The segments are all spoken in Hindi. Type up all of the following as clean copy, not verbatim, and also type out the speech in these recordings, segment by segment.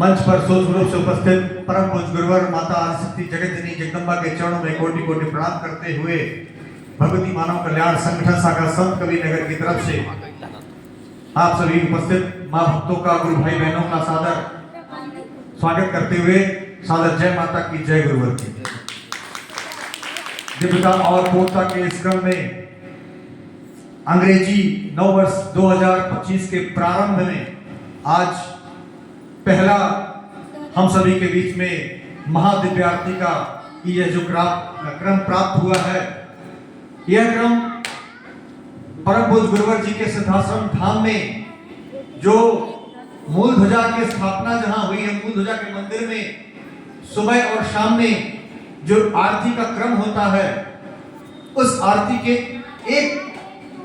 मंच पर सूक्ष्म रूप से उपस्थित परम पूज्य गुरुवर माता आदिशक्ति जगत जननी जगदम्बा के चरणों में कोटि कोटि प्रणाम करते हुए भगवती मानव कल्याण संगठन शाखा संत कवि नगर की तरफ से आप सभी उपस्थित मां भक्तों का, गुरु भाई बहनों का सादर स्वागत करते हुए सादर जय माता की, जय गुरुवर की। दिव्यता और पूर्णता के इस क्रम में अंग्रेजी नव वर्ष 2025 के प्रारंभ में आज पहला हम सभी के बीच में महादिव्य आरती का यह जो क्रम प्राप्त हुआ है, यह क्रम परम पूज्य गुरुवर जी के सिद्धाश्रम धाम में जो मूल ध्वजा की स्थापना जहां हुई है, मूल ध्वजा के मंदिर में सुबह और शाम में जो आरती का क्रम होता है, उस आरती के एक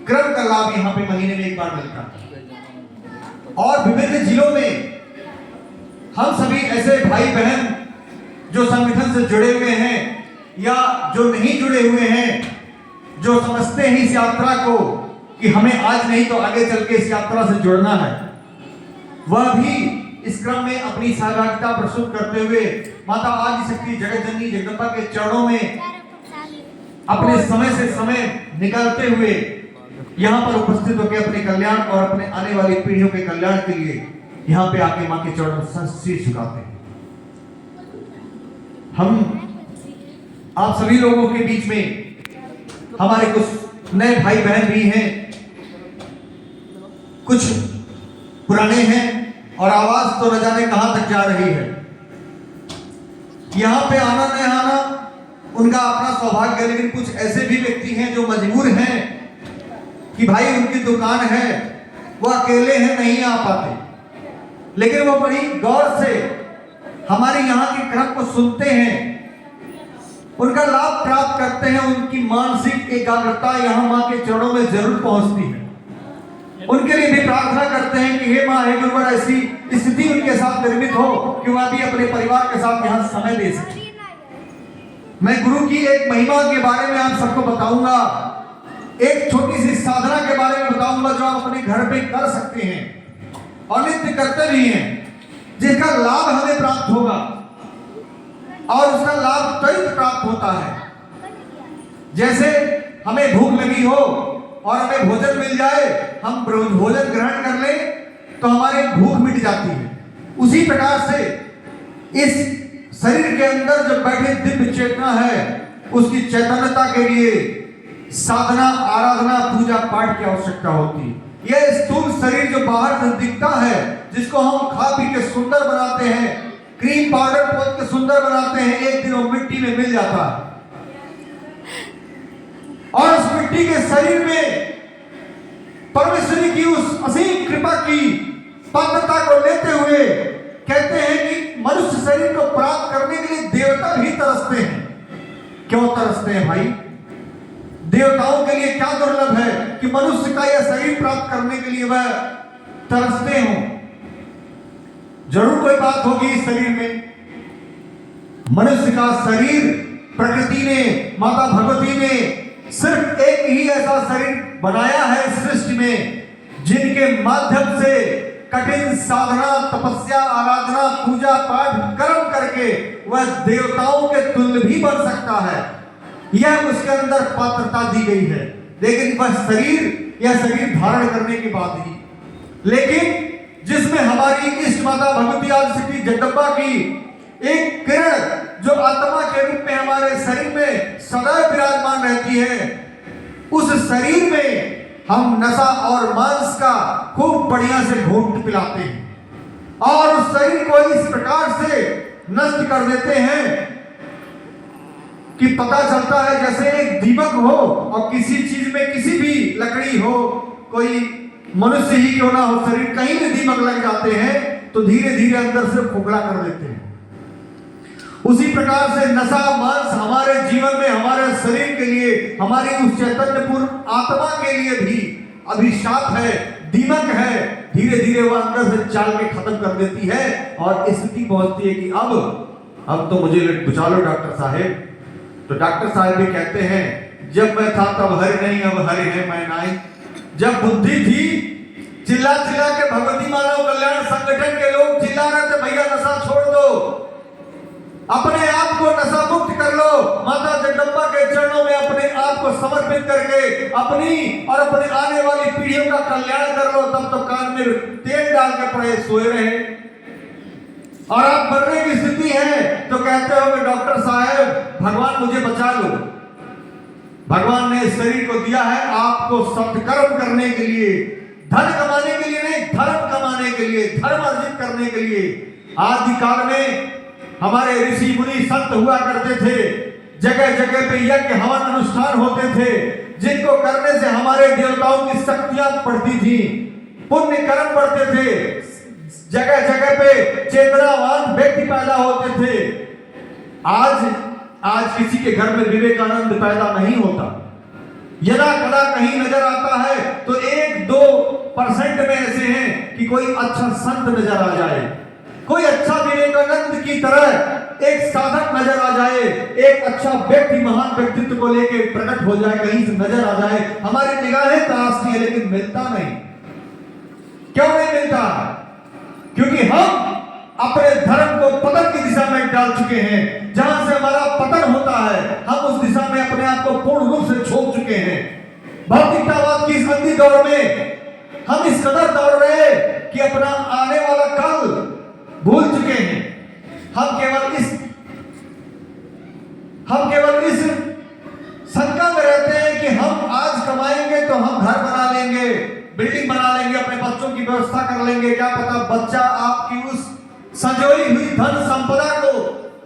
क्रम का लाभ यहाँ पे महीने में एक बार मिलता है। और विभिन्न जिलों में हम सभी ऐसे भाई बहन जो संगठन से जुड़े हुए हैं या जो नहीं जुड़े हुए हैं, जो समझते हैं इस यात्रा को कि हमें आज नहीं तो आगे चल के इस यात्रा से जुड़ना है, वह भी इस क्रम में अपनी सहभागिता प्रस्तुत करते हुए माता आदिशक्ति जगत जननी जगदम्बा के चरणों में अपने समय से समय निकालते हुए यहाँ पर उपस्थित होकर अपने कल्याण और अपने आने वाली पीढ़ियों के कल्याण के लिए यहाँ पे आके मां के चरणों में शीश झुकाते हैं। हम आप सभी लोगों के बीच में हमारे कुछ नए भाई बहन भी हैं, कुछ पुराने हैं और आवाज तो न जाने कहां तक जा रही है। यहां पे आना न आना उनका अपना सौभाग्य, लेकिन कुछ ऐसे भी व्यक्ति हैं जो मजबूर हैं कि भाई उनकी दुकान है, वो अकेले हैं, नहीं आ पाते, लेकिन वो बड़ी गौर से हमारे यहाँ के क्रम को सुनते हैं, उनका लाभ प्राप्त करते हैं। उनकी मानसिक एकाग्रता यहाँ माँ के चरणों में जरूर पहुंचती है। उनके लिए भी प्रार्थना करते हैं कि हे माँ, हे गुरुवर, ऐसी स्थिति उनके साथ निर्मित हो कि वह भी अपने परिवार के साथ यहाँ समय दे सके। मैं गुरु की एक महिमा के बारे में आप सबको बताऊंगा, एक छोटी सी साधना के बारे में बताऊंगा जो आप अपने घर पे कर सकते हैं और नित्य करते भी हैं, जिसका लाभ हमें प्राप्त होगा और उसका लाभ त्वरित प्राप्त होता है। जैसे हमें भूख लगी हो और हमें भोजन मिल जाए, हम भोजन ग्रहण कर लें तो हमारी भूख मिट जाती है। उसी प्रकार से इस शरीर के अंदर जो बैठे दिव्य चेतना है, उसकी चैतन्यता के लिए साधना, आराधना, पूजा पाठ की आवश्यकता होती है। यह स्थूल शरीर जो बाहर से दिखता है, जिसको हम खा पी के सुंदर बनाते हैं, क्रीम पाउडर पोत के सुंदर बनाते हैं, एक दिन वो मिट्टी में मिल जाता है। और उस मिट्टी के शरीर में परमेश्वर की उस असीम कृपा की पात्रता को लेते हुए कहते हैं कि मनुष्य शरीर को प्राप्त करने के लिए देवता भी तरसते हैं। क्यों तरसते हैं भाई? देवताओं के लिए क्या दुर्लभ है कि मनुष्य का यह शरीर प्राप्त करने के लिए वह तरसते हो? जरूर कोई बात होगी इस शरीर में। मनुष्य का शरीर प्रकृति ने, माता भगवती ने सिर्फ एक ही ऐसा शरीर बनाया है सृष्टि में, जिनके माध्यम से कठिन साधना, तपस्या, आराधना, पूजा पाठ, कर्म करके वह देवताओं के तुल्य भी बन सकता है। यह उसके अंदर पात्रता दी गई है, लेकिन वह शरीर, यह शरीर धारण करने के बाद ही, लेकिन जिसमें हमारी इष्ट माता भगवती आदिशक्ति जगदम्बा की एक किरण जो आत्मा के रूप में हमारे शरीर में सदैव विराजमान रहती है, उस शरीर में हम नशा और मांस का खूब बढ़िया से घूंट पिलाते हैं और उस शरीर को इस प्रकार से नष्ट कर देते हैं कि पता चलता है जैसे एक दीमक हो और किसी चीज में, किसी भी लकड़ी हो, कोई मनुष्य ही क्यों ना हो, शरीर कहीं भी दीमक लग जाते हैं तो धीरे धीरे अंदर से खोखला कर देते हैं। उसी प्रकार से नशा मांस हमारे जीवन में, हमारे शरीर के लिए, हमारी उस चैतन्यपूर्ण आत्मा के लिए भी अभिशाप है, दीमक है। धीरे धीरे वह अंदर से चाल के खत्म कर देती है और स्थिति पहुंचती है कि अब तो मुझे बचा लो डॉक्टर साहेब। तो डॉक्टर साहब भी कहते हैं, जब मैं था तब हरि नहीं, अब हरि है मैं नहीं। जब बुद्धि थी, चिल्ला चिल्ला के भगवती मानव कल्याण संगठन के लोग चिल्ला रहे थे, भैया भैया नशा छोड़ दो, अपने आप को नशा मुक्त कर लो, माता जगदम्बा के चरणों में अपने आप को समर्पित करके अपनी और अपने आने वाली पीढ़ियों का कल्याण कर लो। तब तो कान में तेल डाल के पड़े सोए रहे और आप मरने की स्थिति है तो कहते हो कि डॉक्टर साहब भगवान मुझे बचा लो। भगवान ने शरीर को दिया है आपको सत्कर्म करने के लिए, धन कमाने के लिए नहीं, धर्म कमाने के लिए, धर्म अर्जित करने के लिए। आदि काल में हमारे ऋषि मुनि संत हुआ करते थे, जगह जगह पे यज्ञ हवन अनुष्ठान होते थे, जिनको करने से हमारे देवताओं की शक्तियां बढ़ती थी, पुण्य कर्म बढ़ते थे, जगह जगह पे चेतनावान व्यक्ति पैदा होते थे। आज किसी के घर में विवेकानंद पैदा नहीं होता। यदा कदा कहीं नजर आता है तो 1-2% में ऐसे हैं कि कोई अच्छा संत नजर आ जाए, कोई अच्छा विवेकानंद की तरह एक साधक नजर आ जाए, एक अच्छा व्यक्ति महान व्यक्तित्व को लेके प्रकट हो जाए, कहीं से नजर आ जाए। हमारी निगाहें तराशती है लेकिन मिलता नहीं। क्यों नहीं मिलता? क्योंकि हम अपने धर्म को पतन की दिशा में डाल चुके हैं। जहां से हमारा पतन होता है हम उस दिशा में अपने आप को पूर्ण रूप से छोड़ चुके हैं। भौतिकतावाद की इस अंधी दौड़ में हम इस कदर दौड़ रहे हैं कि अपना आने वाला कल भूल चुके हैं। हम केवल इस शंका में रहते हैं कि हम आज कमाएंगे तो हम घर बना लेंगे, बिल्डिंग बना लेंगे, अपने बच्चों की व्यवस्था कर लेंगे। क्या पता बच्चा आपकी उस संजोई हुई धन संपदा को,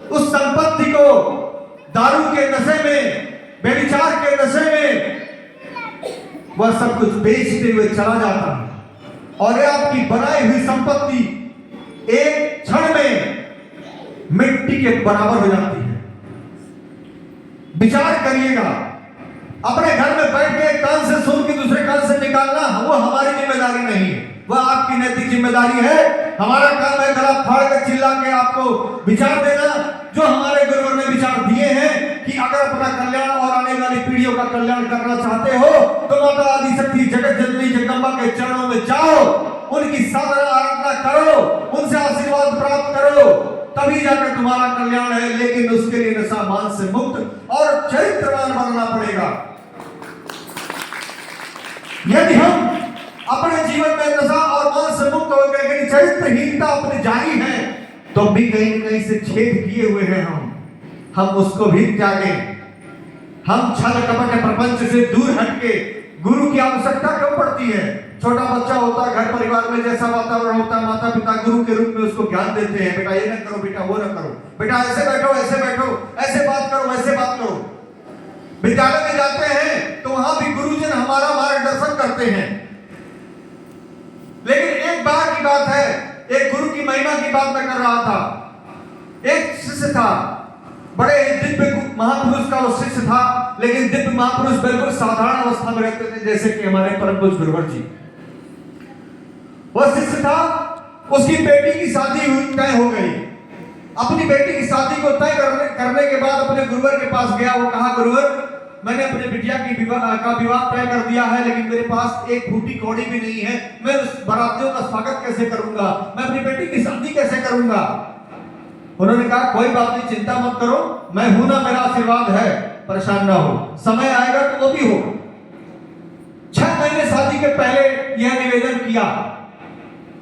उस संपत्ति को दारू के नशे में, व्यभिचार के नशे में वह सब कुछ बेचते हुए चला जाता है और यह आपकी बनाई हुई संपत्ति एक क्षण में मिट्टी के बराबर हो जाती है। विचार करिएगा, अपने घर में बैठ के एक कान से सुन के दूसरे कान से निकालना वो हमारी जिम्मेदारी नहीं है, वह आपकी नैतिक जिम्मेदारी है। हमारा काम है गला फाड़ के चिल्ला के आपको विचार देना, जो हमारे गुरुवर ने विचार दिए हैं कि अगर अपना कल्याण और आने वाली पीढ़ियों का कल्याण करना चाहते हो तो माता आदि शक्ति जगत जननी जगदम्बा के चरणों में जाओ, उनकी साधना आराधना करो, उनसे आशीर्वाद प्राप्त करो, तभी जाकर तुम्हारा कल्याण है। लेकिन उसके लिए नशा मान से मुक्त और चरित्रवान बनना पड़ेगा। यदि हम अपने जीवन में नशा और मान से मुक्त हो गए लेकिन चरित्रहीनता अपनी जारी है तो भी कहीं न कहीं से छेद किए हुए हैं हम उसको भी त्यागें। हम छल कपट प्रपंच से दूर हटके गुरु की आवश्यकता क्यों पड़ती है? छोटा बच्चा होता है, घर परिवार में जैसा वातावरण होता है, माता पिता गुरु के रूप में उसको ज्ञान देते हैं, बेटा ये ना करो, बेटा वो ना करो, बेटा ऐसे बैठो, ऐसे बात करो, वैसे बात करो। विद्यालय में जाते हैं तो वहां भी गुरुजन हमारा मार्गदर्शन करते हैं। लेकिन एक बार की बात है, एक गुरु की महिमा की बात मैं कर रहा था। एक शिष्य था, बड़े दिव्य महापुरुष का वो शिष्य था, लेकिन दिव्य महापुरुष बिल्कुल साधारण अवस्था में रहते थे जैसे कि हमारे परम पूज्य गुरुवर जी। वह शिष्य था, उसकी बेटी की शादी तय हो गई। अपनी बेटी की शादी को तय करने के बाद अपने गुरुवर के पास गया। वो कहा, गुरुवर मैंने अपने बिटिया की विवाह तय कर दिया है, लेकिन मेरे पास एक फूटी कौड़ी भी नहीं है। मैं उस बारातियों का स्वागत कैसे करूंगा? मैं अपनी बेटी की शादी कैसे करूंगा? उन्होंने कहा, कोई बात नहीं, चिंता मत करो, मैं हूं ना, मेरा आशीर्वाद है, परेशान ना हो, समय आएगा तो वो भी हो। 6 महीने शादी के पहले यह निवेदन किया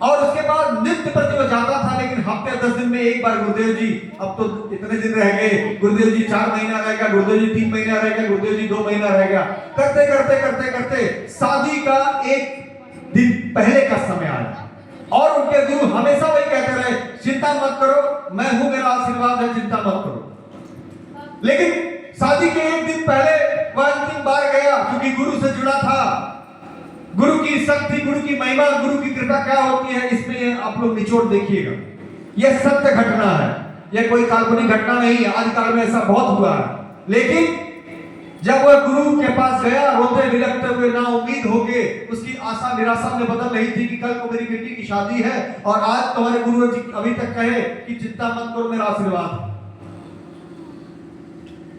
और उसके बाद नित्य प्रति वो जाता था, लेकिन हफ्ते 10 दिन में एक बार, गुरुदेव जी अब तो इतने दिन रह गए, गुरुदेव जी 4 महीना रह गया, गुरुदेव जी 3 महीना रह गया, गुरुदेव जी 2 महीना रह गया। करते करते करते करते शादी का एक दिन पहले का समय आया और उनके गुरु हमेशा वही कहते रहे, चिंता मत करो, मैं हूं, मेरा आशीर्वाद है, चिंता मत करो। लेकिन शादी के एक दिन पहले वह अंतिम बार गया, क्योंकि गुरु से जुड़ा था। गुरु की शक्ति, गुरु की महिमा, गुरु की कृपा क्या होती है, इसमें आप लोग निचोड़ देखिएगा। यह सत्य घटना है, यह कोई काल्पनिक घटना नहीं है। आज काल में ऐसा बहुत हुआ है। लेकिन जब वह गुरु के पास गया, रोते बिलखते हुए, ना उम्मीद होके, उसकी आशा निराशा में बदल रही थी कि कल को मेरी बेटी की शादी है और आज तुम्हारे गुरु जी अभी तक कहे कि चिंता मत करो, मेरा आशीर्वाद।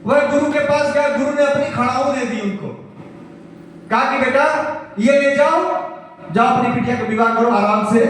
वह गुरु के पास गया, गुरु ने अपनी खड़ाऊ दे दी उनको, कहा कि बेटा ये ले जाओ, अपनी बिटिया का विवाह करो आराम से।